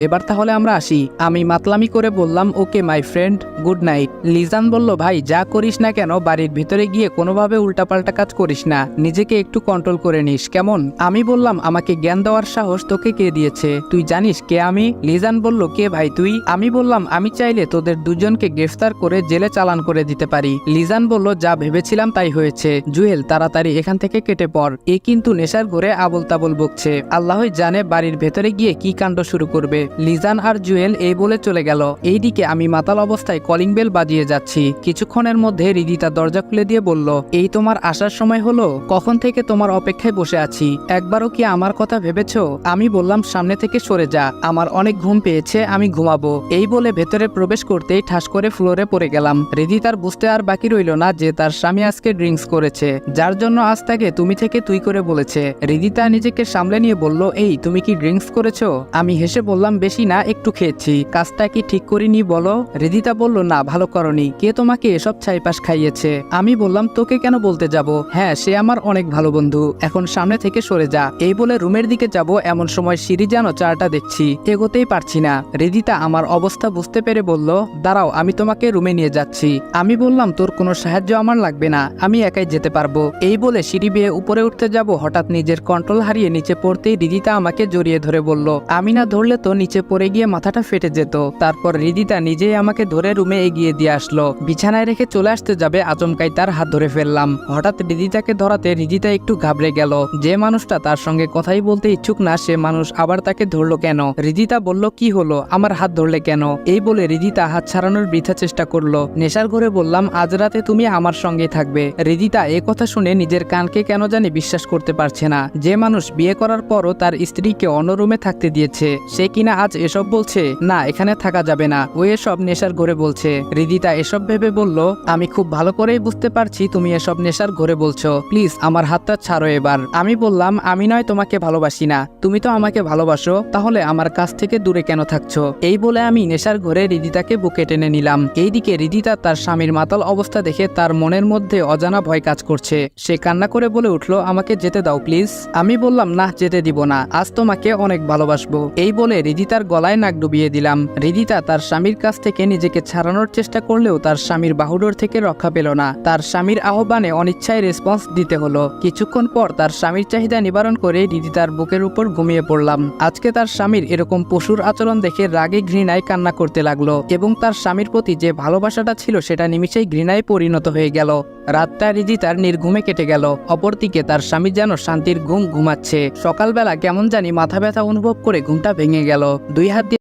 এবার তাহলে আমরা আসি। আমি মাতলামি করে বললাম, okay my friend, good night. Lizan বলল, ভাই যা করিস না কেন বাড়ির ভিতরে গিয়ে কোনোভাবে উল্টাপাল্টা কাজ করিস না, নিজেকে একটু কন্ট্রোল করে নিস কেমন। আমি বললাম, আমাকে জ্ঞান দেওয়ার সাহস তোকে কে দিয়েছে? তুই জানিস কে আমি? লিজান বলল, কে ভাই তুই? আমি বললাম, আমি চাইলে তোদের দুজনকে গ্রেফতার করে জেলে চালান করে দিতে পারি। লিজান বলল, যা ভেবেছিলাম তাই হয়েছে। জুয়েল তাড়াতাড়ি এখান থেকে কেটে পড়। এ কিন্তু নেশার ঘরে আবল তাবল বকছে, আল্লাহই জানে বাড়ির ভেতরে গিয়ে কি কাণ্ড শুরু করবে। লিজান আর জুয়েল এই বলে চলে গেল। এইদিকে আমি মাতাল অবস্থায় কলিং বেল বাজিয়ে যাচ্ছি। কিছুক্ষণের মধ্যে রিদিতা দরজা খুলে দিয়ে বলল, এই তোমার আসার সময় হলো? কখন থেকে তোমার অপেক্ষায় বসে আছি, একবারও কি আমার কথা ভেবেছো? আমি বললাম, সামনে থেকে সরে যা, আমার অনেক ঘুম পেয়েছে, আমি ঘুমাবো। এই বলে ভেতরে প্রবেশ করতেই ঠাস করে ফ্লোরে পড়ে গেলাম। রিদিতার বুঝতে আর বাকি রইল না যে তার স্বামী আজকে ড্রিঙ্কস করেছে, যার জন্য আজ তাকে তুমি থেকে তুই করে বলেছে। রিদিতা নিজেকে সামলে নিয়ে বলল, এই তুমি কি ড্রিঙ্কস করেছো? আমি হেসে বললাম, বেশি না, একটু খেয়েছি। কাজটা কি ঠিক করিনি বলো? রিদিতা বলল, না ভালো করনি। কে তোমাকে এসব ছাইপাশ খাইয়েছে? আমি বললাম, তোকে কেন বলতে যাব? হ্যাঁ, সে আমার অনেক ভালো বন্ধু। এখন সামনে থেকে সরে যা। এই বলে রুমের দিকে যাব, এমন সময় সিঁড়ি যেন চারটা দেখছি, এগোতেই পারছি না। রিদিতা আমার অবস্থা বুঝতে পেরে বলল, দাঁড়াও, আমি তোমাকে রুমে নিয়ে যাচ্ছি। আমি বললাম, তোর কোনো সাহায্য আমার লাগবে না, আমি একাই যেতে পারবো। এই বলে সিঁড়ি বেয়ে উপরে উঠতে যাব, হঠাৎ নিজের কন্ট্রোল হারিয়ে নিচে পড়তেই রিদিতা আমাকে জড়িয়ে ধরে বলল, আমি না ধরলে তো নিচে পড়ে গিয়ে মাথাটা ফেটে যেত। তারপর রিদিতা নিজেই আমাকে ধরে রুমে এগিয়ে দিয়ে আসলো। বিছানায় রেখে চলে আসতে যাবে, আচমকাই তার হাত ধরে ফেললাম। হঠাৎ রিদিতাকে ধরাতে রিদিতা একটু ঘাবড়ে গেল। যে মানুষটা তার সঙ্গে কথাই বলতে ইচ্ছুক না, সে মানুষ আবার তাকে ধরলো কেন? রিদিতা বলল, কি হলো, আমার হাত ধরলে কেন? এই বলে রিদিতা হাত ছাড়ানোর বৃথা চেষ্টা করলো। নেশার ঘরে বললাম, আজ রাতে তুমি আমার সঙ্গে থাকবে। রিদিতা এ কথা শুনে নিজের কানকে কেন জানি বিশ্বাস করতে পারছে না। যে মানুষ বিয়ে করার পরও তার স্ত্রীকে অন্য রুমে থাকতে দিয়েছে, সে কিনা আজ এসব বলছে? না, এখানে থাকা যাবে না, ও এসব নেশার ঘরে বলছে। রিদিতা এসব ভেবে বলল, আমি খুব ভালো করেই বুঝতে পারছি তুমি এসব নেশার ঘরে বলছো, প্লিজ আমার হাতটা ছাড়ো এবার। আমি বললাম, আমি নয় তোমাকে ভালোবাসি না, তুমি তো আমাকে ভালোবাসো, তাহলে আমার কাছ থেকে দূরে কেন থাকছো? এই বলে আমি নেশার ঘরে রিদিতাকে বুকে টেনে নিলাম। এইদিকে রিদিতা তার স্বামীর মাতাল অবস্থা দেখে তার মনের মধ্যে অজানা ভয় কাজ করছে। সে কান্না করে বলে উঠল, আমাকে যেতে দাও প্লিজ। আমি বললাম, না, যেতে দিব না, আজ তোমাকে অনেক ভালোবাসবো। এই বলে রিদিতার গলায় নাক ডুবিয়ে দিলাম। রিদিতা তার স্বামীর কাছ থেকে নিজেকে ছাড়ানোর চেষ্টা করলেও তার স্বামীর বাহুডোর থেকে রক্ষা পেল না। তার স্বামীর আহ্বানে অনিচ্ছায় রেসপন্স দিতে হলো। কিছুক্ষণ পর তার স্বামীর চাহিদা নিবারণ করে রিদিতার বুকের উপর ঘুমিয়ে পড়লাম। আজকে তার স্বামীর এরকম পশুর আচরণ দেখে রাগে ঘৃণায় কান্না করতে লাগলো, এবং তার স্বামীর প্রতি যে ভালোবাসাটা ছিল সেটা নিমিষেই ঘৃণায় পরিণত হয়ে গেল। রাতটা রিদিতার নির্ঘুমে কেটে গেল। অপরদিকে তার স্বামী যেন শান্তির ঘুম ঘুমাচ্ছে। সকালবেলা কেমন জানি মাথা ব্যথা অনুভব করে ঘুমটা ভেঙে গেল। দুই হাত দিয়ে